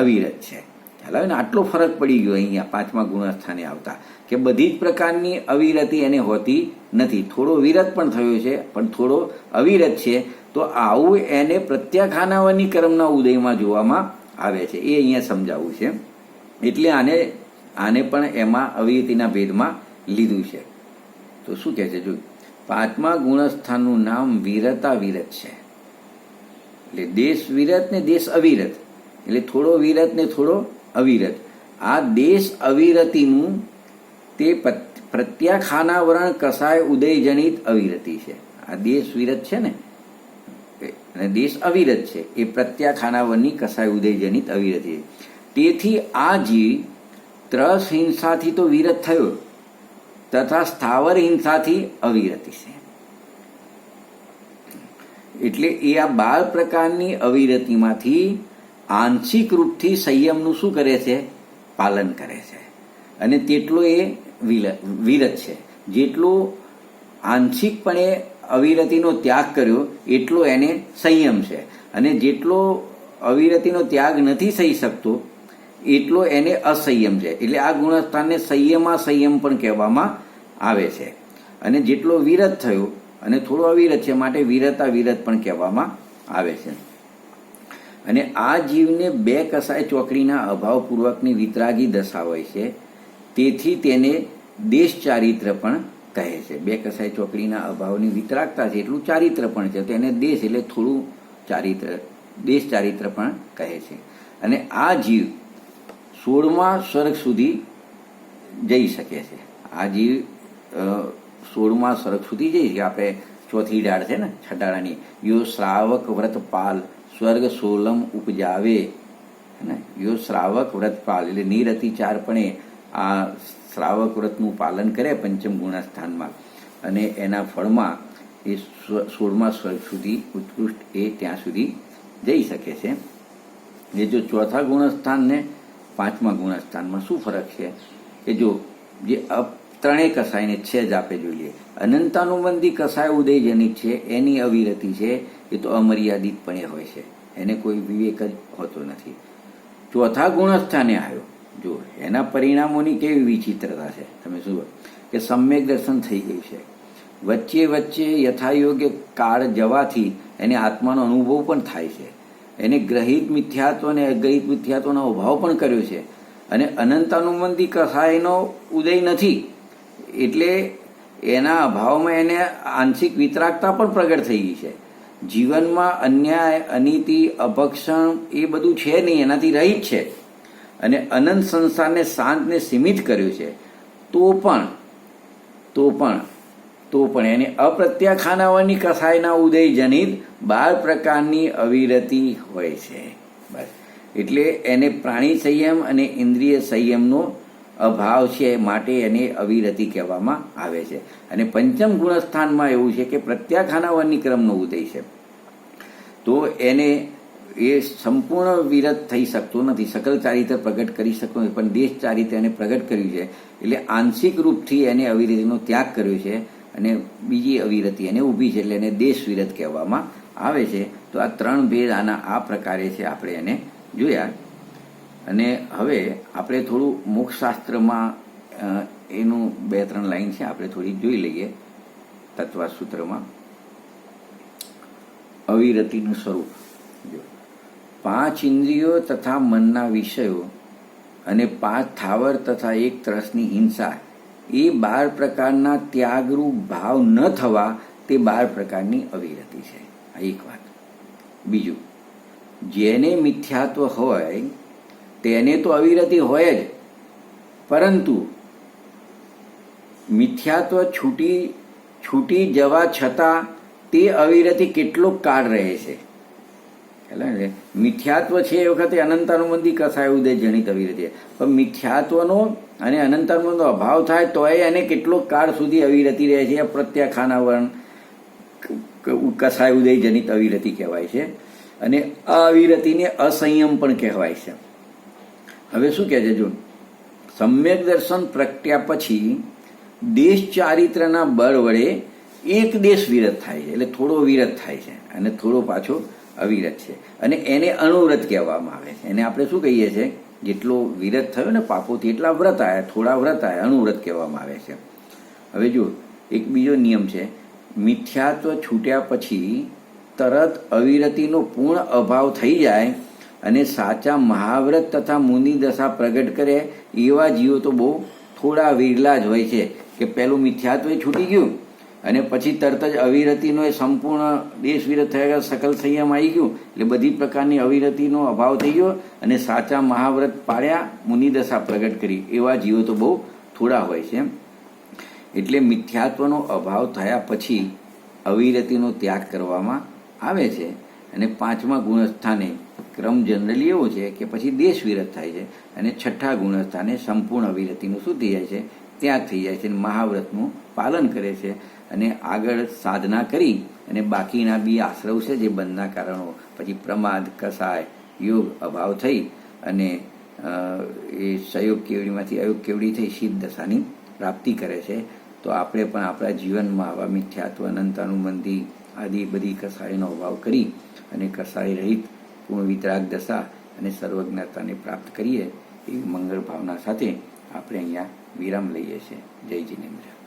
અવિરત છે. ખ્યાલ આવે ને? આટલો ફરક પડી ગયો અહીંયા 5મા ગુણસ્થાને આવતા, કે બધી જ પ્રકારની અવિરતિ એને હોતી નથી. થોડો વિરત પણ થયો છે પણ થોડો અવિરત છે. તો આવું એને પ્રત્યાખાનાવર્ણી કર્મના ઉદયમાં જોવામાં આવે છે. એ અહીંયા સમજાવવું છે. એટલે આને પણ એમાં અવિરતિના ભેદમાં લીધું છે. તો શું કહે છે? જો 5મા ગુણસ્થાનનું નામ વિરતાવિરત છે. એટલે દેશ વિરત ને દેશ અવિરત, એટલે થોડો વિરત ને થોડો અવિરત. આ દેશ અવિરતિનું તે પ્રત્યાખાનાવરણ કસાય ઉદયજનિત અવિરતિ છે. આ દેશ વિરત છે ને અને દેશ અવિરત છે, એ પ્રત્યાખાનાવરની કસાય ઉદયજનિત અવિરતિ છે. તેથી આ જીવ ત્રસ હિંસાથી તો વિરત થયો, તથા સ્થાવર હિંસાથી અવિરતિ છે. એટલે એ આ 12 પ્રકારની અવિરતિમાંથી આંશિક રૂપથી સંયમનું શું કરે છે? પાલન કરે છે. અને તેટલો એ વિરત છે. જેટલો આંશિકપણે અવિરતિનો ત્યાગ કર્યો એટલો એને સંયમ છે, અને જેટલો અવિરતિનો ત્યાગ નથી થઈ શકતો એટલો એને અસંયમ છે. એટલે આ ગુણસ્થાનને સંયમ પણ કહેવામાં આવે છે. અને જેટલો વિરત થયો અને થોડો અવિરત છે માટે વિરતાવિરત પણ કહેવામાં આવે છે. અને આ જીવને 2 કસાય ચોકડીના અભાવપૂર્વકની વિતરાગી દશા હોય છે, તેથી તેને દેશ ચારિત્ર પણ કહે છે. 2 કસાય ચોકડીના અભાવની વિતરાગતા છે એટલું ચારિત્ર પણ છે, તો એને દેશ એટલે થોડું ચારિત્ર, દેશ ચારિત્ર પણ કહે છે. અને આ જીવ 16મા સ્વર્ગ સુધી જઈ શકે છે. આ જીવ 16મા સ્વર્ગ સુધી જઈ શકે. આપણે ચોથી ડાળ છે ને છટાડાની, યો શ્રાવક વ્રતપાલ સ્વર્ગ 16મ ઉપજાવે. યો શ્રાવક વ્રતપાલ એટલે નિરતિ 4 પણ આ શ્રાવક વ્રતનું પાલન કરે 5મ ગુણસ્થાનમાં, અને એના ફળમાં એ 16મા સ્વર્ગ સુધી ઉત્કૃષ્ટ એ ત્યાં સુધી જઈ શકે છે. એ જો ચોથા ગુણસ્થાન ને 5મા ગુણસ્થાનમાં શું ફરક છે? કે જો જે 3 કસાયને છે જ આપણે જોઈ લઈએ. અનંતાનુબંધી કસાય ઉદયજનિત છે, એની અવિરતિ છે એ તો અમર્યાદિતપણે હોય છે, એને કોઈ વિવેક જ હોતો નથી. ચોથા ગુણસ્થાને આવ્યો, જો એના પરિણામોની કેવી વિચિત્રતા છે. તમે જુઓ કે સમ્યક દર્શન થઈ ગયું છે, વચ્ચે વચ્ચે યથાયોગ્ય કાળ જવાથી એને આત્માનો અનુભવ પણ થાય છે, એને ગ્રહિત મિથ્યાત્વ અને અગ્રહિત મિથ્યાત્વનો અભાવ પણ કર્યો છે, અને અનંતાનુબંધી કસાયનો ઉદય નથી એટલે એના અભાવમાં એને આંશિક વિતરાગતા પણ પ્રગટ થઈ ગઈ છે. જીવનમાં અન્યાય, અનીતિ, અભક્ષણ એ બધું છે નહીં, એનાથી રહિત છે, અને અનંત સંસારને શાંત ને સીમિત કર્યું છે. તો પણ એને અપ્રત્યાખાનાવર્ણી કસાયના ઉદય જનિત 12 પ્રકારની અવિરતિ હોય છે. બસ એટલે એને પ્રાણી સંયમ અને ઇન્દ્રિય સંયમનો અભાવ છે, માટે એને અવિરતિ કહેવામાં આવે છે. અને 5મ ગુણસ્થાનમાં એવું છે કે પ્રત્યાખાનાવર્ણી ક્રમનો ઉદય છે, તો એને એ સંપૂર્ણ વિરત થઈ શકતો નથી, સકલ ચારિત્ર પ્રગટ કરી શકતો નથી, પણ દેશ ચારિત્ર એને પ્રગટ કર્યું છે. એટલે આંશિક રૂપથી એને અવિરતિનો ત્યાગ કર્યો છે, અને બીજી અવિરતિ એને ઊભી છે, એટલે એને દેશ વિરત કહેવામાં આવે છે. તો આ 3 ભેદ આના આ પ્રકારે છે, આપણે એને જોયા. અને હવે આપણે થોડું મોક્ષશાસ્ત્રમાં એનું 2-3 લાઈન છે, આપણે થોડી જોઈ લઈએ. તત્વસૂત્રમાં અવિરતિનું સ્વરૂપ જો 5 ઇન્દ્રિયો તથા મનના વિષયો અને 5 થાવર તથા 1 ત્રસની હિંસા એ 12 પ્રકારના ત્યાગરૂપ ભાવ ન થવા તે 12 પ્રકારની અવિરતિ છે. આ એક વાત. બીજું, જેને મિથ્યાત્વ હોય તેને તો અવિરતિ હોય જ, પરંતુ મિથ્યાત્વ છૂટી જવા છતાં તે અવિરતિ કેટલોક કાળ રહે છે. મિથ્યાત્વ છે એ વખતે અનંતાનુબંધી કસાય ઉદય જનિત અવિરતિ, પણ મિથ્યાત્વનો અને અનંતાનુબંધનો અભાવ થાય તોય એને કેટલોક કાળ સુધી અવિરતિ રહે છે. પ્રત્યાખાનાવરણ કસાય ઉદય જનિત અવિરતિ કહેવાય છે. અને આ અવિરતિને અસંયમ પણ કહેવાય છે. હવે શું કહે છે? જો સમ્યક દર્શન પ્રગટ્યા પછી દેશ ચારિત્રના બળ વડે એક દેશ વિરત થાય છે, એટલે થોડો વિરત થાય છે અને થોડો પાછો અવિરત છે, અને એને અનુવ્રત કહેવામાં આવે છે. એને આપણે શું કહીએ છીએ? જેટલો વિરત થયો ને પાપોથી એટલા વ્રત આવ્યા, થોડા વ્રત આવ્યા, અનુવ્રત કહેવામાં આવે છે. હવે જો એક બીજો નિયમ છે, મિથ્યાત્વ છૂટ્યા પછી તરત અવિરતિનો પૂર્ણ અભાવ થઈ જાય અને સાચા મહાવ્રત તથા મુનિ દશા પ્રગટ કરે એવા જીવો તો બહુ થોડા વિરલા જ હોય છે, કે પેલું મિથ્યાત્વ છૂટી ગયું અને પછી તરત જ અવિરતિનો એ સંપૂર્ણ દેશ વિરત થયા, સકલ સંયમ આવી ગયું, એટલે બધી પ્રકારની અવિરતિનો અભાવ થઈ ગયો અને સાચા મહાવ્રત પાડ્યા, મુનિદશા પ્રગટ કરી એવા જીવો તો બહુ થોડા હોય છે. એટલે મિથ્યાત્વનો અભાવ થયા પછી અવિરતિનો ત્યાગ કરવામાં આવે છે. અને 5મા ગુણસ્થાને ક્રમ જનરલી એવો છે કે પછી દેશ વિરત થાય છે, અને 6ઠ્ઠા ગુણસ્થાને સંપૂર્ણ અવિરતિનું શું થઈ જાય છે? ત્યાગ થઈ જાય છે. મહાવ્રતનું પાલન કરે છે અને આગળ સાધના કરી અને બાકીના બી આશ્રવ છે જે બંધના કારણો, પછી પ્રમાદ, કસાય, યોગ, અભાવ થઈ અને એ સહયોગ કેવડીમાંથી અયોગ કેવડી થઈ સિદ્ધ દશાની પ્રાપ્તિ કરે છે. તો આપણે પણ આપણા જીવનમાં આવા મિથ્યાત્વ, અનંતાનુબંધી આદિ બધી કસાયનો અભાવ કરી અને કસાય રહિત પૂર્ણ વિતરાગ દશા અને સર્વજ્ઞતાને પ્રાપ્ત કરીએ એવી મંગળ ભાવના સાથે આપણે અહીંયા વિરામ લઈએ છીએ. જય જિનેન્દ્ર.